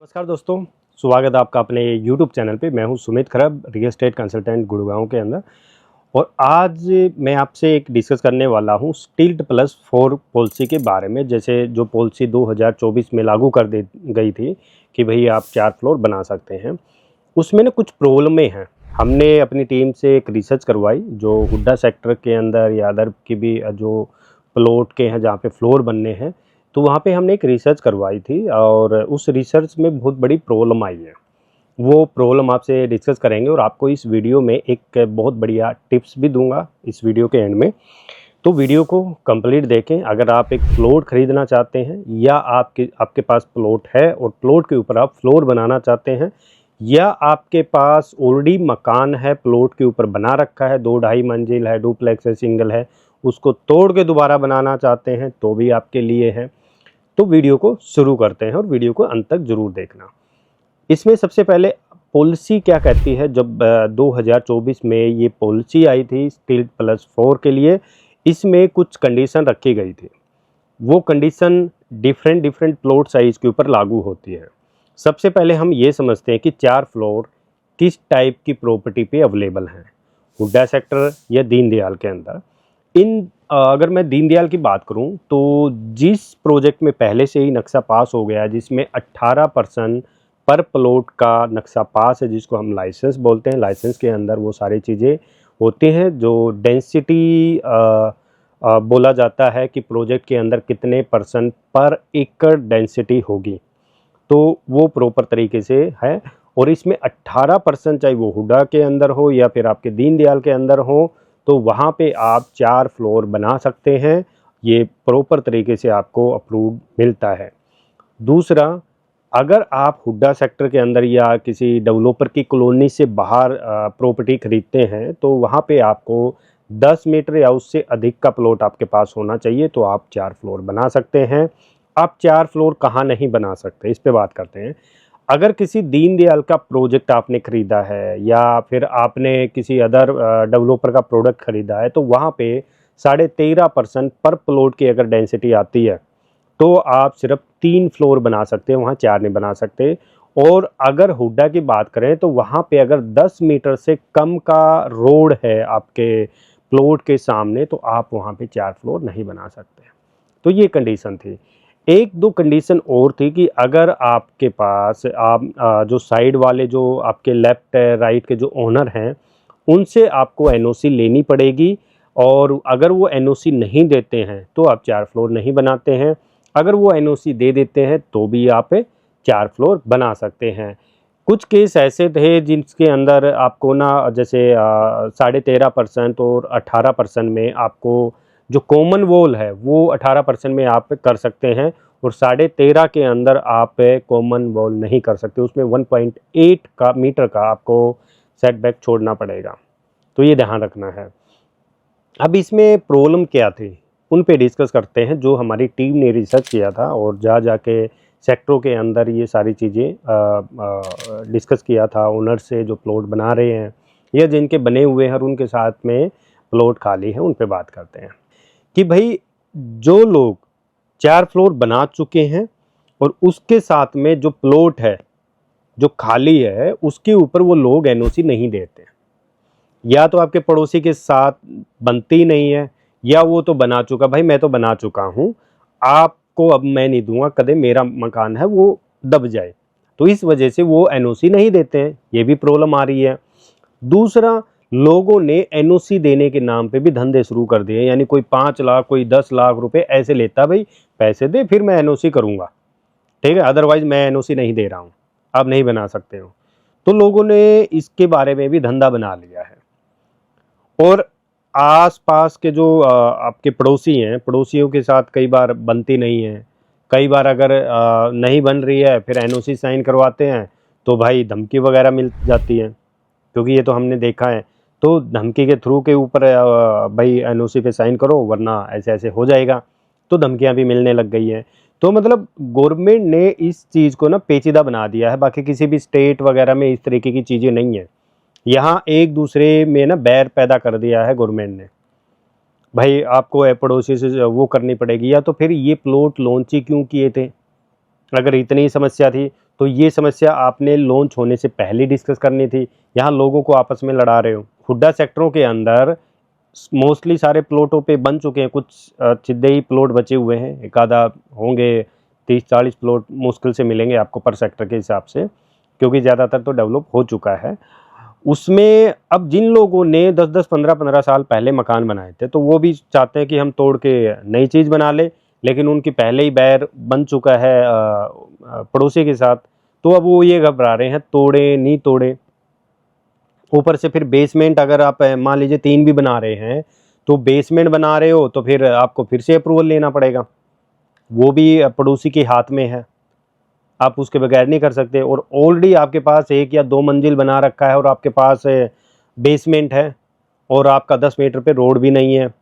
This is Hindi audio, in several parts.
नमस्कार दोस्तों, स्वागत है आपका अपने YouTube चैनल पे। मैं हूं सुमित खरब, रियल एस्टेट कंसल्टेंट गुड़गांव के अंदर। और आज मैं आपसे एक डिस्कस करने वाला हूं स्टील्ड प्लस 4 पॉलिसी के बारे में। जैसे जो पॉलिसी 2024 में लागू कर दी गई थी कि भाई आप 4 फ्लोर बना सकते हैं, उसमें ना कुछ प्रॉब्लमें हैं। हमने अपनी टीम से एक रिसर्च करवाई जो हुड्डा सेक्टर के अंदर या अदर की भी जो प्लॉट के हैं जहाँ पे फ्लोर बनने हैं, तो वहाँ पे हमने एक रिसर्च करवाई थी और उस रिसर्च में बहुत बड़ी प्रॉब्लम आई है। वो प्रॉब्लम आपसे डिस्कस करेंगे और आपको इस वीडियो में एक बहुत बढ़िया टिप्स भी दूंगा इस वीडियो के एंड में। तो वीडियो को कंप्लीट देखें। अगर आप एक प्लॉट खरीदना चाहते हैं या आपके पास प्लॉट है और प्लॉट के ऊपर आप फ्लोर बनाना चाहते हैं, या आपके पास ऑलरेडी मकान है प्लॉट के ऊपर बना रखा है, 2-2.5 मंजिल है, डुप्लेक्स है, सिंगल है, उसको तोड़ के दोबारा बनाना चाहते हैं तो भी आपके लिए है। तो वीडियो को शुरू करते हैं और वीडियो को अंत तक जरूर देखना। इसमें सबसे पहले पॉलिसी क्या कहती है। जब 2024 में ये पॉलिसी आई थी स्टील प्लस 4 के लिए, इसमें कुछ कंडीशन रखी गई थी। वो condition different different plot size के ऊपर लागू होती है। सबसे पहले हम ये समझते हैं कि 4 फ्लोर किस टाइप की प्रॉपर्टी पे अवेलेबल हैं, हुड्डा सेक्टर या दीनदयाल के अंदर। अगर मैं दीनदयाल की बात करूं तो जिस प्रोजेक्ट में पहले से ही नक्शा पास हो गया है, जिसमें 18% पर प्लॉट का नक्शा पास है, जिसको हम लाइसेंस बोलते हैं, लाइसेंस के अंदर वो सारी चीज़ें होती हैं। जो डेंसिटी बोला जाता है कि प्रोजेक्ट के अंदर कितने % पर एकड़ डेंसिटी होगी, तो वो प्रॉपर तरीके से है। और इसमें 18% चाहे वो हुड्डा के अंदर हो या फिर आपके दीनदयाल के अंदर हो, तो वहाँ पे आप 4 फ्लोर बना सकते हैं। ये प्रॉपर तरीके से आपको अप्रूव मिलता है। दूसरा, अगर आप हुड्डा सेक्टर के अंदर या किसी डेवलपर की कॉलोनी से बाहर प्रॉपर्टी खरीदते हैं, तो वहाँ पे आपको 10 मीटर या उससे अधिक का प्लॉट आपके पास होना चाहिए, तो आप 4 फ्लोर बना सकते हैं। आप 4 फ्लोर कहाँ नहीं बना सकते, इस पे बात करते हैं। अगर किसी दीनदयाल का प्रोजेक्ट आपने खरीदा है या फिर आपने किसी अदर डेवलपर का प्रोडक्ट खरीदा है, तो वहाँ पे 13.5% पर प्लॉट की अगर डेंसिटी आती है, तो आप सिर्फ 3 फ्लोर बना सकते हैं, वहाँ 4 नहीं बना सकते। और अगर हुड्डा की बात करें तो वहाँ पे अगर 10 मीटर से कम का रोड है आपके प्लॉट के सामने, तो आप वहाँ पे 4 फ्लोर नहीं बना सकते। तो ये कंडीशन थी। एक दो कंडीशन और थी कि अगर आपके पास जो साइड वाले जो आपके लेफ्ट राइट के जो ओनर हैं, उनसे आपको एनओसी लेनी पड़ेगी। और अगर वो एनओसी नहीं देते हैं तो आप 4 फ्लोर नहीं बनाते हैं। अगर वो एनओसी दे देते हैं तो भी आप 4 फ्लोर बना सकते हैं। कुछ केस ऐसे थे जिसके अंदर आपको ना, जैसे 13.5% और 18% में आपको जो कॉमन वॉल है वो 18% में आप कर सकते हैं, और 13.5 के अंदर आप कॉमन वॉल नहीं कर सकते। उसमें 1.8 का मीटर का आपको सेटबैक छोड़ना पड़ेगा, तो ये ध्यान रखना है। अब इसमें प्रॉब्लम क्या थी, उन पे डिस्कस करते हैं। जो हमारी टीम ने रिसर्च किया था और जा जाके सेक्टरों के अंदर ये सारी चीज़ें डिस्कस किया था ओनर से, जो प्लॉट बना रहे हैं या जिनके बने हुए हैं और उनके साथ में प्लॉट खाली है, उन पे बात करते हैं कि भाई जो लोग 4 फ्लोर बना चुके हैं और उसके साथ में जो प्लॉट है जो खाली है, उसके ऊपर वो लोग एनओसी नहीं देते। या तो आपके पड़ोसी के साथ बनती नहीं है, या वो तो बना चुका, भाई मैं तो बना चुका हूँ, आपको अब मैं नहीं दूंगा, कदे मेरा मकान है वो दब जाए। तो इस वजह से वो एनओसी नहीं देते हैं, ये भी प्रॉब्लम आ रही है। दूसरा, लोगों ने एनओसी देने के नाम पे भी धंधे शुरू कर दिए। यानी कोई 5 लाख, कोई 10 लाख रुपए ऐसे लेता, भाई पैसे दे फिर मैं एनओसी करूंगा, ठीक है, अदरवाइज मैं एनओसी नहीं दे रहा हूँ, आप नहीं बना सकते हो। तो लोगों ने इसके बारे में भी धंधा बना लिया है। और आस-पास के जो आपके पड़ोसी हैं, पड़ोसियों के साथ कई बार बनती नहीं है। कई बार अगर नहीं बन रही है, फिर एनओसी साइन करवाते हैं तो भाई धमकी वगैरह मिल जाती है, क्योंकि ये तो हमने देखा है। तो धमकी के थ्रू के ऊपर भाई एनओसी पे साइन करो वरना ऐसे-ऐसे हो जाएगा। तो धमकियाँ भी मिलने लग गई हैं। तो मतलब गवर्नमेंट ने इस चीज़ को ना पेचीदा बना दिया है। बाकी किसी भी स्टेट वगैरह में इस तरीके की चीज़ें नहीं हैं। यहाँ एक दूसरे में ना बैर पैदा कर दिया है गवर्नमेंट ने। भाई आपको पड़ोसी से वो करनी पड़ेगी, या तो फिर ये प्लॉट लॉन्च ही क्यों किए थे। अगर इतनी समस्या थी तो ये समस्या आपने लॉन्च होने से पहले डिस्कस करनी थी। यहाँ लोगों को आपस में लड़ा रहे हो। हुड्डा सेक्टरों के अंदर मोस्टली सारे प्लॉटों पे बन चुके हैं, कुछ चिद्दे ही प्लॉट बचे हुए हैं, एक आधा होंगे, 30-40 प्लॉट मुश्किल से मिलेंगे आपको पर सेक्टर के हिसाब से, क्योंकि ज़्यादातर तो डेवलप हो चुका है। उसमें अब जिन लोगों ने 10-10, 15-15 साल पहले मकान बनाए थे, तो वो भी चाहते हैं कि हम तोड़ के नई चीज़ बना लें, लेकिन उनकी पहले ही बैर बन चुका है पड़ोसी के साथ, तो अब वो ये घबरा रहे हैं तोड़े नहीं तोड़े। ऊपर से फिर बेसमेंट अगर आप मान लीजिए 3 भी बना रहे हैं, तो बेसमेंट बना रहे हो तो फिर आपको फिर से अप्रूवल लेना पड़ेगा, वो भी पड़ोसी के हाथ में है, आप उसके बगैर नहीं कर सकते। और ऑलरेडी आपके पास 1 या 2 मंजिल बना रखा है और आपके पास बेसमेंट है और आपका 10 मीटर पे रोड भी नहीं है,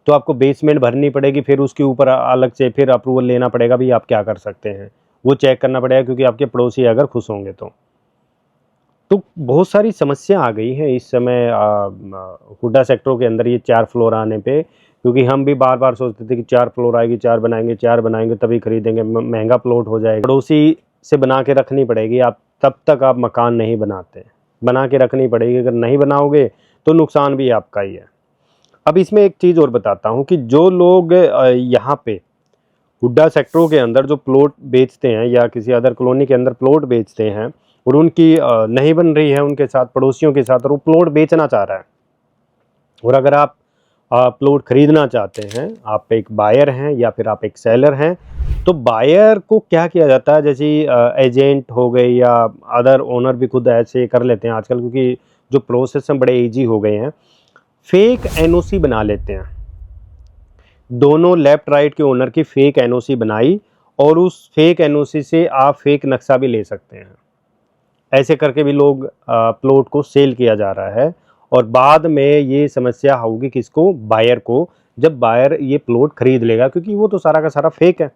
तो आपको बेसमेंट भरनी पड़ेगी, फिर उसके ऊपर अलग से फिर अप्रूवल लेना पड़ेगा, भाई आप क्या कर सकते हैं, वो चेक करना पड़ेगा, क्योंकि आपके पड़ोसी अगर खुश होंगे तो बहुत सारी समस्या आ गई है इस समय हुड्डा सेक्टरों के अंदर, ये 4 फ्लोर आने पे। क्योंकि हम भी बार बार सोचते थे कि 4 फ्लोर आएगी, 4 बनाएंगे तभी खरीदेंगे, महंगा प्लॉट हो जाएगा, पड़ोसी से बना के रखनी पड़ेगी, आप तब तक आप मकान नहीं बनाते, बना के रखनी पड़ेगी, अगर नहीं बनाओगे तो नुकसान भी आपका ही है। अब इसमें एक चीज़ और बताता हूँ कि जो लोग यहाँ पे हुड्डा सेक्टरों के अंदर जो प्लॉट बेचते हैं या किसी अदर कॉलोनी के अंदर प्लॉट बेचते हैं और उनकी नहीं बन रही है उनके साथ, पड़ोसियों के साथ, और वो प्लॉट बेचना चाह रहा है, और अगर आप प्लॉट खरीदना चाहते हैं, आप एक बायर हैं या फिर आप एक सेलर हैं, तो बायर को क्या किया जाता है, जैसे एजेंट हो गए या अदर ओनर भी खुद ऐसे कर लेते हैं आजकल, क्योंकि जो प्रोसेस हैं बड़े ईजी हो गए हैं, फेक एनओसी बना लेते हैं। दोनों लेफ्ट राइट के ओनर की फेक एनओसी बनाई और उस फेक एनओसी से आप फेक नक्शा भी ले सकते हैं। ऐसे करके भी लोग प्लॉट को सेल किया जा रहा है, और बाद में ये समस्या होगी किसको, बायर को, जब बायर ये प्लॉट खरीद लेगा, क्योंकि वो तो सारा का सारा फेक है,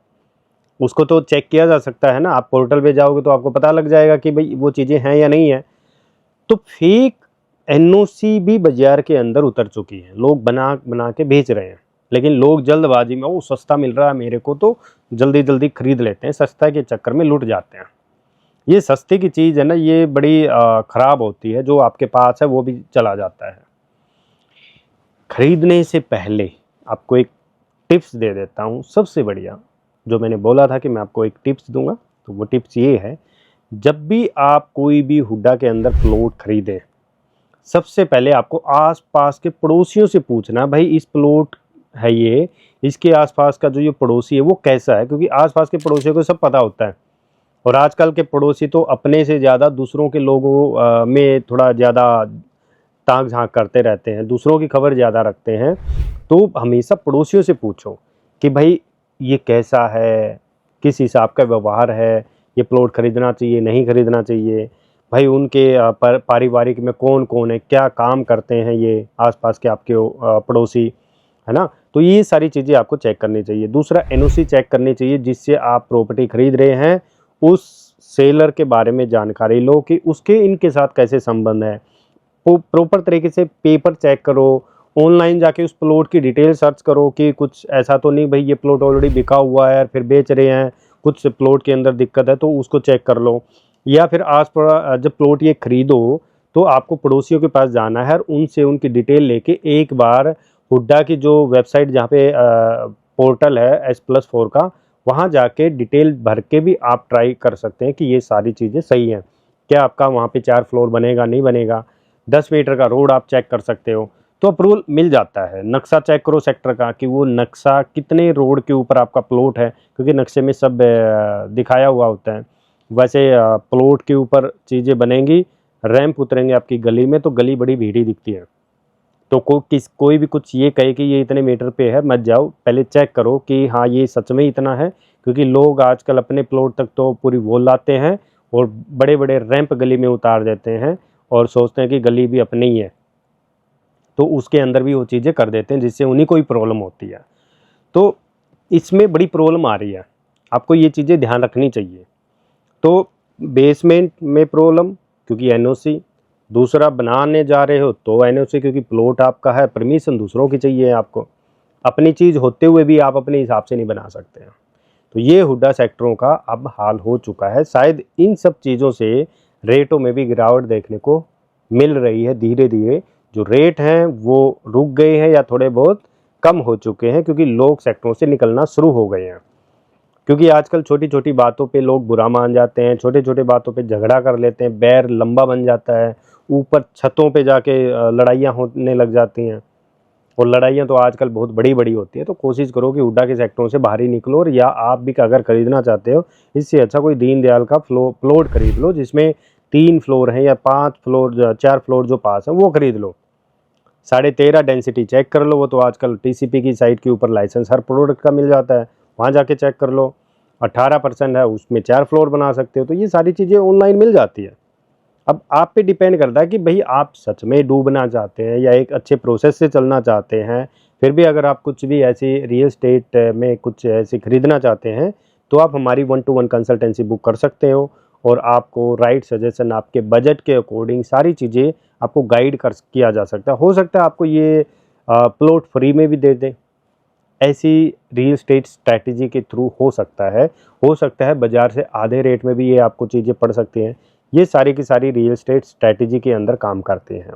उसको तो चेक किया जा सकता है ना, आप पोर्टल पे जाओगे तो आपको पता लग जाएगा कि भाई वो चीज़ें हैं या नहीं है। तो फेक एनओसी भी बाजार के अंदर उतर चुकी है, लोग बना बना के बेच रहे हैं, लेकिन लोग जल्दबाजी में, वो सस्ता मिल रहा है मेरे को तो जल्दी जल्दी खरीद लेते हैं, सस्ता के चक्कर में लुट जाते हैं। ये सस्ते की चीज़ है ना, ये बड़ी ख़राब होती है, जो आपके पास है वो भी चला जाता है। खरीदने से पहले आपको एक टिप्स दे देता हूँ, सबसे बढ़िया, जो मैंने बोला था कि मैं आपको एक टिप्स दूंगा, तो वो टिप्स ये है, जब भी आप कोई भी हुड्डा के अंदर प्लॉट खरीदें, सबसे पहले आपको आसपास के पड़ोसियों से पूछना, भाई इस प्लॉट है ये, इसके आसपास का जो ये पड़ोसी है वो कैसा है, क्योंकि आसपास के पड़ोसियों को सब पता होता है, और आजकल के पड़ोसी तो अपने से ज़्यादा दूसरों के लोगों में थोड़ा ज़्यादा ताक झांक करते रहते हैं, दूसरों की खबर ज़्यादा रखते हैं। तो हमेशा पड़ोसियों से पूछो कि भाई ये कैसा है, किस हिसाब का व्यवहार है, ये प्लॉट खरीदना चाहिए नहीं खरीदना चाहिए, भाई उनके पारिवारिक में कौन कौन है, क्या काम करते हैं ये आसपास के आपके पड़ोसी, है ना। तो ये सारी चीज़ें आपको चेक करनी चाहिए। दूसरा, एनओसी चेक करनी चाहिए, जिससे आप प्रॉपर्टी खरीद रहे हैं उस सेलर के बारे में जानकारी लो कि उसके इनके साथ कैसे संबंध है, प्रॉपर तरीके से पेपर चेक करो, ऑनलाइन जाके उस प्लॉट की डिटेल सर्च करो कि कुछ ऐसा तो नहीं भाई ये प्लॉट ऑलरेडी बिका हुआ है फिर बेच रहे हैं, कुछ प्लॉट के अंदर दिक्कत है, तो उसको चेक कर लो। या फिर जब प्लॉट ये खरीदो तो आपको पड़ोसियों के पास जाना है और उनसे उनकी डिटेल लेके एक बार हुड्डा की जो वेबसाइट, जहाँ पे पोर्टल है S+4 का, वहाँ जाके डिटेल भर के भी आप ट्राई कर सकते हैं कि ये सारी चीज़ें सही हैं, क्या आपका वहाँ पे 4 फ्लोर बनेगा नहीं बनेगा, 10 मीटर का रोड आप चेक कर सकते हो, तो अप्रूवल मिल जाता है। नक्शा चेक करो सेक्टर का कि वो नक्शा कितने रोड के ऊपर आपका प्लॉट है, क्योंकि नक्शे में सब दिखाया हुआ होता है। वैसे प्लॉट के ऊपर चीज़ें बनेंगी, रैंप उतरेंगे आपकी गली में, तो गली बड़ी भीड़ी दिखती है, तो कोई भी कुछ ये कहे कि ये इतने मीटर पे है, मत जाओ, पहले चेक करो कि हाँ ये सच में इतना है, क्योंकि लोग आजकल अपने प्लॉट तक तो पूरी वॉल लाते हैं और बड़े बड़े रैंप गली में उतार देते हैं और सोचते हैं कि गली भी अपनी ही है, तो उसके अंदर भी वो चीज़ें कर देते हैं, जिससे उन्हीं को ही प्रॉब्लम होती है। तो इसमें बड़ी प्रॉब्लम आ रही है, आपको ये चीज़ें ध्यान रखनी चाहिए। तो बेसमेंट में प्रॉब्लम क्योंकि एनओसी, दूसरा बनाने जा रहे हो तो एनओसी, क्योंकि प्लॉट आपका है, परमिशन दूसरों की चाहिए आपको, अपनी चीज़ होते हुए भी आप अपने हिसाब से नहीं बना सकते हैं। तो ये हुड्डा सेक्टरों का अब हाल हो चुका है। शायद इन सब चीज़ों से रेटों में भी गिरावट देखने को मिल रही है। धीरे धीरे जो रेट हैं वो रुक गए हैं या थोड़े बहुत कम हो चुके हैं, क्योंकि लोग सेक्टरों से निकलना शुरू हो गए हैं। क्योंकि आजकल छोटी छोटी बातों पे लोग बुरा मान जाते हैं, छोटे छोटे बातों पे झगड़ा कर लेते हैं, बैर लंबा बन जाता है, ऊपर छतों पे जाके लड़ाइयाँ होने लग जाती हैं। और लड़ाइयाँ तो आजकल बहुत बड़ी बड़ी होती है। तो कोशिश करो कि हुड्डा के सेक्टरों से बाहर ही निकलो, और या आप भी अगर खरीदना चाहते हो, इससे अच्छा कोई दीनदयाल का प्लॉट खरीद लो जिसमें 3 फ्लोर हैं या 5 फ्लोर 4 फ्लोर जो पास है वो खरीद लो। 13.5 डेंसिटी चेक कर लो, वो तो आजकल टीसीपी की साइट के ऊपर लाइसेंस हर प्रोडक्ट का मिल जाता है, वहाँ जाके चेक कर लो। 18% है, उसमें 4 फ्लोर बना सकते हो। तो ये सारी चीज़ें ऑनलाइन मिल जाती है। अब आप पे डिपेंड करता है कि भाई आप सच में डूबना चाहते हैं या एक अच्छे प्रोसेस से चलना चाहते हैं। फिर भी अगर आप कुछ भी ऐसी रियल एस्टेट में कुछ ऐसे खरीदना चाहते हैं, तो आप हमारी 1 to 1 कंसल्टेंसी बुक कर सकते हो, और आपको राइट सजेशन, आपके बजट के अकॉर्डिंग सारी चीज़ें आपको गाइड कर किया जा सकता है। हो सकता है आपको ये प्लॉट फ्री में भी दे दें। ऐसी रियल एस्टेट स्ट्रैटेजी के थ्रू हो सकता है बाज़ार से आधे रेट में भी ये आपको चीज़ें पड़ सकती हैं। ये सारी की सारी रियल एस्टेट स्ट्रैटेजी के अंदर काम करते हैं।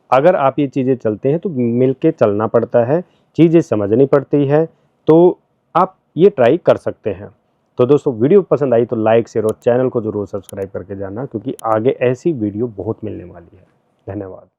अगर आप ये चीज़ें चलते हैं तो मिल के चलना पड़ता है, चीज़ें समझनी पड़ती है, तो आप ये ट्राई कर सकते हैं। तो दोस्तों, वीडियो पसंद आई तो लाइक, शेयर और चैनल को ज़रूर सब्सक्राइब करके जाना, क्योंकि आगे ऐसी वीडियो बहुत मिलने वाली है। धन्यवाद।